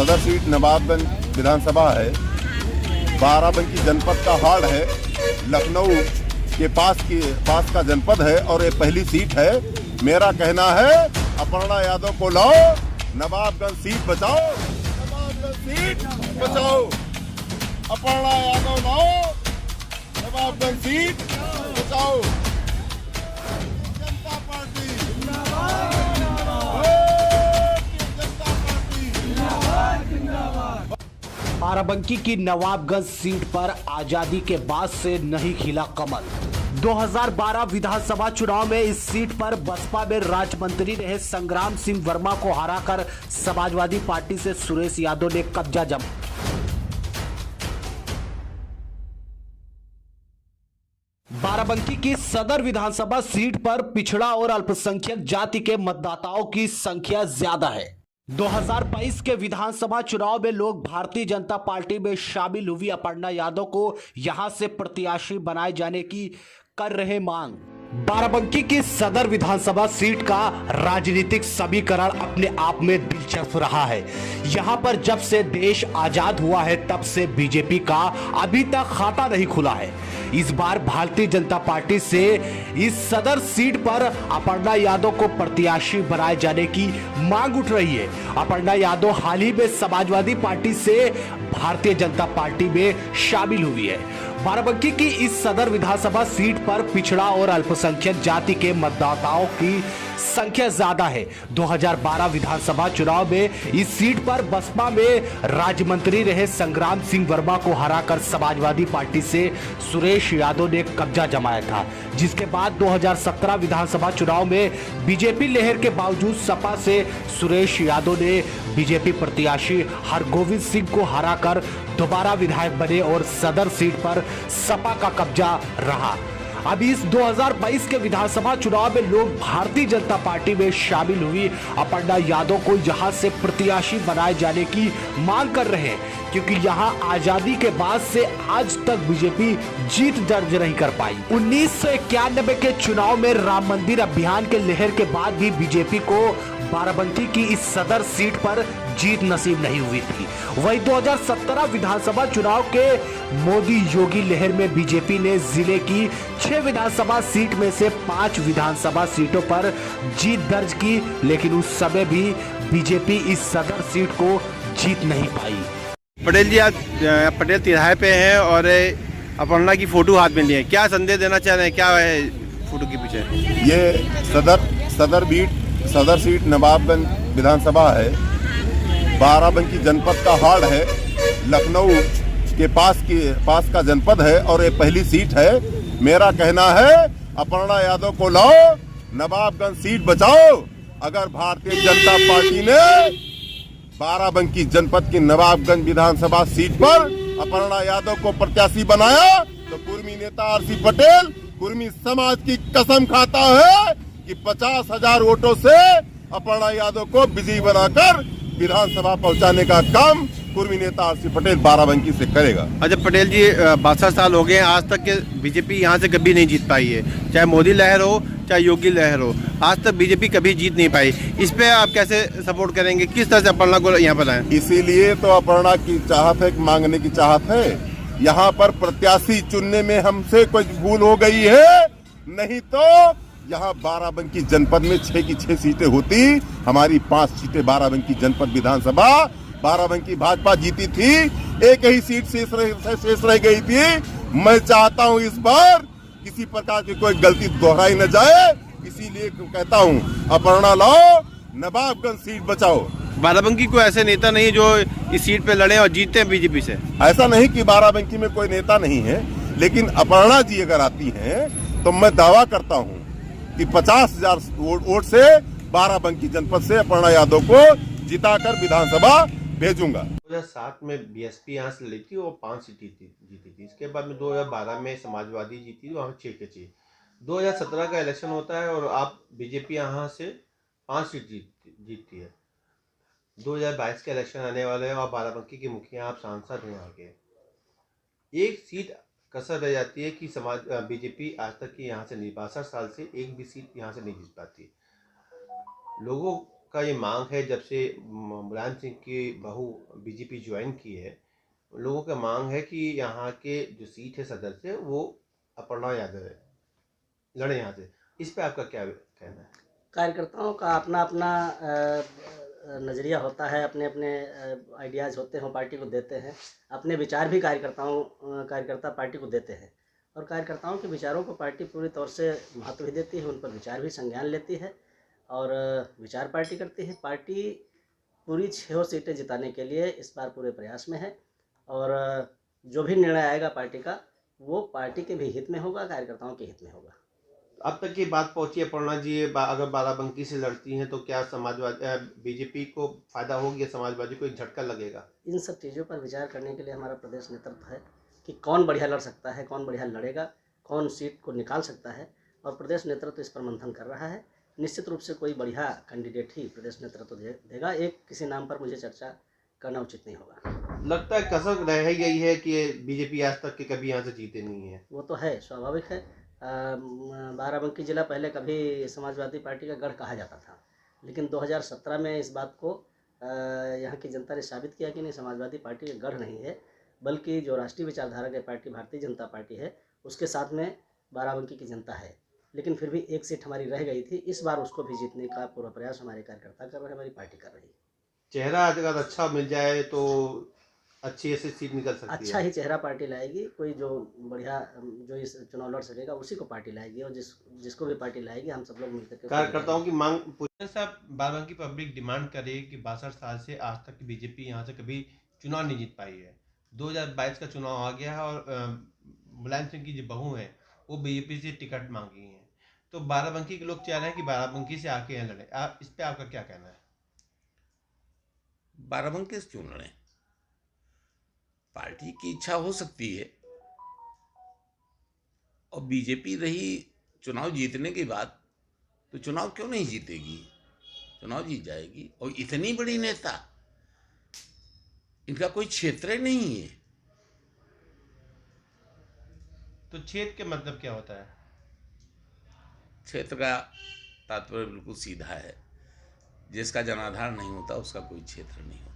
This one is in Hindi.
सदर सीट नवाबगंज विधानसभा है। बाराबंकी जनपद का हार्ड है, लखनऊ के पास का जनपद है और ये पहली सीट है। मेरा कहना है अपर्णा यादव को लाओ, नवाबगंज सीट बचाओ, नवाबगंज सीट बचाओ। अपर्णा यादव लाओ, नवाबगंज सीट बचाओ। जनता पार्टी जिंदाबाद, जनता पार्टी जिंदाबाद। बाराबंकी की नवाबगंज सीट पर आजादी के बाद से नहीं खिला कमल। 2012 विधानसभा चुनाव में इस सीट पर बसपा में राज्य मंत्री रहे संग्राम सिंह वर्मा को हराकर समाजवादी पार्टी से सुरेश यादव ने कब्जा जमा। बाराबंकी की सदर विधानसभा सीट पर पिछड़ा और अल्पसंख्यक जाति के मतदाताओं की संख्या ज्यादा है। 2022 के विधानसभा चुनाव में लोग भारतीय जनता पार्टी में शामिल हुई अपर्णा यादव को यहां से प्रत्याशी बनाए जाने की कर रहे मांग। बाराबंकी की सदर विधानसभा सीट का राजनीतिक समीकरण अपने आप में दिलचस्प रहा है। यहां पर जब से देश आजाद हुआ है तब से बीजेपी का अभी तक खाता नहीं खुला है। इस बार भारतीय जनता पार्टी से इस सदर सीट पर अपर्णा यादव को प्रत्याशी बनाए जाने की मांग उठ रही है। अपर्णा यादव हाल ही में समाजवादी पार्टी से भारतीय जनता पार्टी में शामिल हुई है। बाराबंकी की इस सदर विधानसभा सीट पर पिछड़ा और अल्पसंख्यक जाति के मतदाताओं की संख्या ज्यादा है। 2012 विधानसभा चुनाव में इस सीट पर बसपा में राज्य मंत्री रहे संग्राम सिंह वर्मा को हराकर समाजवादी पार्टी से सुरेश यादव ने कब्जा जमाया था, जिसके बाद 2017 विधानसभा चुनाव में बीजेपी लहर के बावजूद सपा से सुरेश यादव ने बीजेपी प्रत्याशी हरगोविंद सिंह को हराकर दोबारा विधायक बने और सदर सीट पर सपा का कब्जा रहा। अब इस 2022 के विधानसभा चुनाव में लोग भारतीय जनता पार्टी में शामिल हुई अपर्णा यादव को यहां से प्रत्याशी बनाए जाने की मांग कर रहे हैं, क्योंकि यहां आजादी के बाद से आज तक बीजेपी जीत दर्ज नहीं कर पाई। 1991 के चुनाव में राम मंदिर अभियान के लहर के बाद भी बीजेपी को बाराबंकी की इस सदर सीट पर जीत नसीब नहीं हुई थी। वही 2017 विधानसभा चुनाव के मोदी योगी लहर में बीजेपी ने जिले की 6 विधानसभा सीट में से 5 विधानसभा सीटों पर जीत दर्ज की, लेकिन उस समय भी बीजेपी इस सदर सीट को जीत नहीं पाई। पटेल जी आज पटेल तिराहे पे हैं और अपर्णा की फोटो हाथ में लिए, क्या संदेश देना चाह रहे हैं, क्या है फोटो के पीछे? ये सदर सीट नवाबगंज विधानसभा है। बाराबंकी जनपद का हार्ड है, लखनऊ के पास का जनपद है और ये पहली सीट है। मेरा कहना है अपर्णा यादव को लाओ, नवाबगंज सीट बचाओ। अगर भारतीय जनता पार्टी ने बाराबंकी जनपद की नवाबगंज विधानसभा सीट पर अपर्णा यादव को प्रत्याशी बनाया तो कुर्मी नेता आरसी पटेल कुर्मी समाज की कसम खाता है कि 50,000 वोटों से अपर्णा यादव को विजयी बनाकर विधानसभा पहुंचाने का काम कुर्मी नेता आरसी पटेल बाराबंकी से करेगा। अच्छा पटेल जी, 62 साल हो गए, आज तक के बीजेपी यहाँ से कभी नहीं जीत पाई है, चाहे मोदी लहर हो चाहे योगी लहर हो, आज तक बीजेपी कभी जीत नहीं पाई। इस पे आप कैसे सपोर्ट करेंगे, किस तरह से अपर्णा को यहाँ पर लाएं? इसीलिए तो अपर्णा की चाहत है, मांगने की चाहत है। यहाँ पर प्रत्याशी चुनने में हमसे कुछ भूल हो गई है, नहीं तो यहाँ बाराबंकी जनपद में 6 की 6 सीटें होती। हमारी 5 सीटें बाराबंकी जनपद विधानसभा बाराबंकी भाजपा जीती थी, एक ही सीट शेष रह गई थी। मैं चाहता हूँ इस बार किसी प्रकार की कोई गलती दोहराई न जाए, इसीलिए कहता हूँ अपर्णा लाओ, नवाबगंज सीट बचाओ। बाराबंकी को ऐसे नेता नहीं जो इस सीट पे लड़े और जीते हैं बीजेपी से? ऐसा नहीं कि बाराबंकी में कोई नेता नहीं है, लेकिन अपर्णा जी अगर आती हैं तो मैं दावा करता हूँ कि 50,000 वोट से बाराबंकी जनपद से अपर्णा यादव को जिताकर विधानसभा भेजूंगा। 2007 में बीएसपी यहाँ से लड़ी थी, वो 5 सीट जीती थी। इसके बाद में 2012 में समाजवादी जीती थी, वहाँ 6 के 6। 2017 का इलेक्शन होता है और आप बीजेपी यहाँ से 5 सीट जीतती है। 2022 के इलेक्शन आने वाले हैं और बाराबंकी के मुखिया आप सांसद हैं यहाँ के। एक सीट कसर रह जाती है कि बीजेपी आज तक की यहाँ से 62 साल से एक भी सीट यहाँ से नहीं जीत पाती। लोगों आपका ये मांग है जब से मुलायम सिंह की बहू बीजेपी ज्वाइन की है, लोगों का मांग है कि यहाँ के जो सीट है सदर से वो अपर्णा यादव है लड़े यहाँ से, इस पे आपका क्या कहना है? कार्यकर्ताओं का अपना अपना नज़रिया होता है, अपने अपने आइडियाज़ होते हैं, वो पार्टी को देते हैं। अपने विचार भी कार्यकर्ता पार्टी को देते हैं और कार्यकर्ताओं के विचारों को पार्टी पूरी तौर से महत्व भी देती है, उन पर विचार भी संज्ञान लेती है और विचार पार्टी करती है। पार्टी पूरी 6 सीटें जिताने के लिए इस बार पूरे प्रयास में है और जो भी निर्णय आएगा पार्टी का, वो पार्टी के भी हित में होगा, कार्यकर्ताओं के हित में होगा। अब तक ये बात पहुंची है अपर्णा जी, अगर बाराबंकी से लड़ती हैं तो क्या समाजवादी बीजेपी को फायदा होगी या समाजवादी को एक झटका लगेगा? इन सब चीज़ों पर विचार करने के लिए हमारा प्रदेश नेतृत्व है कि कौन बढ़िया लड़ सकता है, कौन बढ़िया लड़ेगा, कौन सीट को निकाल सकता है और प्रदेश नेतृत्व इस पर मंथन कर रहा है। निश्चित रूप से कोई बढ़िया कैंडिडेट ही प्रदेश नेतृत्व देगा। एक किसी नाम पर मुझे चर्चा करना उचित नहीं होगा। लगता है कसर रह गई है कि बीजेपी आज तक के कभी यहाँ से जीते नहीं है। वो तो है, स्वाभाविक है। बाराबंकी ज़िला पहले कभी समाजवादी पार्टी का गढ़ कहा जाता था, लेकिन 2017 में इस बात को यहाँ की जनता ने साबित किया कि नहीं, समाजवादी पार्टी का गढ़ नहीं है, बल्कि जो राष्ट्रीय विचारधारा की पार्टी भारतीय जनता पार्टी है, उसके साथ में बाराबंकी की जनता है। लेकिन फिर भी एक सीट हमारी रह गई थी, इस बार उसको भी जीतने का पूरा प्रयास हमारे कार्यकर्ता कर रहे हैं, हमारी पार्टी कर रही है। चेहरा अगर अच्छा मिल जाए तो अच्छी ऐसी सीट निकल सकती है। अच्छा ही चेहरा पार्टी लाएगी, कोई जो बढ़िया जो इस चुनाव लड़ सकेगा उसी को पार्टी लाएगी और जिसको भी पार्टी लाएगी हम सब लोग मिलकर के कार्यकर्ताओं की मांग साहब, बाराबंकी पब्लिक डिमांड करे कि 62 साल से आज तक बीजेपी यहाँ से कभी चुनाव नहीं जीत पाई है। 2022 का चुनाव आ गया है और मुलायम सिंह की जो बहू है वो बीजेपी से टिकट मांगी है, तो बाराबंकी के लोग चाह रहे हैं कि बाराबंकी से आके यहाँ लड़े। इस पे आपका क्या कहना है? बाराबंकी से क्यों लड़े? पार्टी की इच्छा हो सकती है और बीजेपी रही चुनाव जीतने के बाद तो चुनाव क्यों नहीं जीतेगी, चुनाव जीत जाएगी। और इतनी बड़ी नेता, इनका कोई क्षेत्र नहीं है। तो क्षेत्र के मतलब क्या होता है? क्षेत्र का तात्पर्य बिल्कुल सीधा है, जिसका जनाधार नहीं होता उसका कोई क्षेत्र नहीं होता।